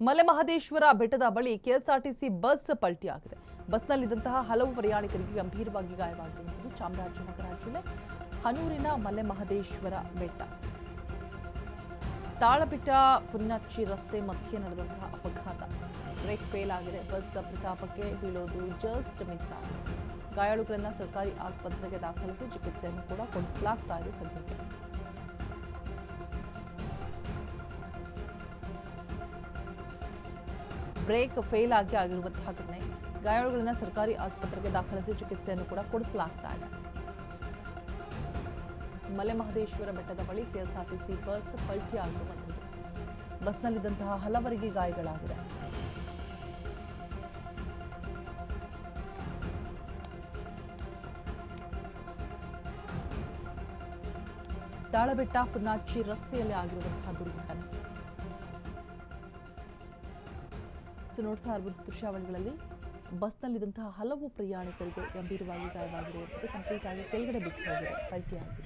ಮಲೆಮಹದೇಶ್ವರ ಬೆಟ್ಟದ ಬಳಿ KSRTC bus ಪಲ್ಟಿಯಾಗಿದೆ. ಬಸ್ನಲ್ಲಿದ್ದಂತಹ ಹಲವು ಪ್ರಯಾಣಿಕರಿಗೆ ಗಂಭೀರವಾಗಿ ಗಾಯವಾಗಿರುವುದು ಚಾಮರಾಜನಗರ ಜಿಲ್ಲೆ ಹನೂರಿನ ಮಲೆಮಹದೇಶ್ವರ ಬೆಟ್ಟ ತಾಳಬಿಟ್ಟ ಪುನ್ನಚ್ಚಿ ರಸ್ತೆ ಮಧ್ಯೆ ನಡೆದಂತಹ ಅಪಘಾತ. ಬ್ರೇಕ್ ಫೇಲ್ ಆಗಿದೆ. ಬಸ್ ಪ್ರತಾಪಕ್ಕೆ ಬೀಳೋದು ಜಸ್ಟ್ ಮಿಸ್ ಆಗಿದೆ. ಗಾಯಾಳುಗಳನ್ನು ಸರ್ಕಾರಿ ಆಸ್ಪತ್ರೆಗೆ ದಾಖಲಿಸಿ ಚಿಕಿತ್ಸೆಯನ್ನು ಕೂಡ ಕೊಡಿಸಲಾಗ್ತಾ ಇದೆ. ಸದ್ಯಕ್ಕೆ ಬ್ರೇಕ್ ಫೇಲ್ ಆಗಿರುವಂತಹ ಘಟನೆ. ಗಾಯಾಳುಗಳನ್ನು ಸರ್ಕಾರಿ ಆಸ್ಪತ್ರೆಗೆ ದಾಖಲಿಸಿ ಚಿಕಿತ್ಸೆಯನ್ನು ಕೂಡ ಕೊಡಿಸಲಾಗ್ತಾ ಇದೆ. ಮಲೆಮಹದೇಶ್ವರ ಬೆಟ್ಟದ ಬಳಿ ಕೆಎಸ್ಆರ್ಟಿಸಿ ಬಸ್ ಪಲ್ಟಿ ಆಗಿರುವಂಥದ್ದು. ಬಸ್ನಲ್ಲಿದ್ದಂತಹ ಹಲವರಿಗೆ ಗಾಯಗಳಾಗಿದೆ. ತಾಳಬೆಟ್ಟ ಪುನ್ನಾಚಿ ರಸ್ತೆಯಲ್ಲಿ ಆಗಿರುವಂತಹ ದುರ್ಘಟನೆ. ನೋಡ್ತಾ ಇರಬಹುದು ದೃಶ್ಯಾವಳಿಗಳಲ್ಲಿ ಬಸ್ನಲ್ಲಿದ್ದಂತಹ ಹಲವು ಪ್ರಯಾಣಿಕರಿಗೆ ಗಂಭೀರವಾಗಿ ಗಾಯವಾಗಿರುವಂಥದ್ದು. ಕಂಪ್ಲೀಟ್ ಆಗಿ ಕೆಳಗಡೆ ಬಿದ್ದು ಹೋಗಿದೆ, ಪಲ್ಟಿ ಆಗಿದೆ.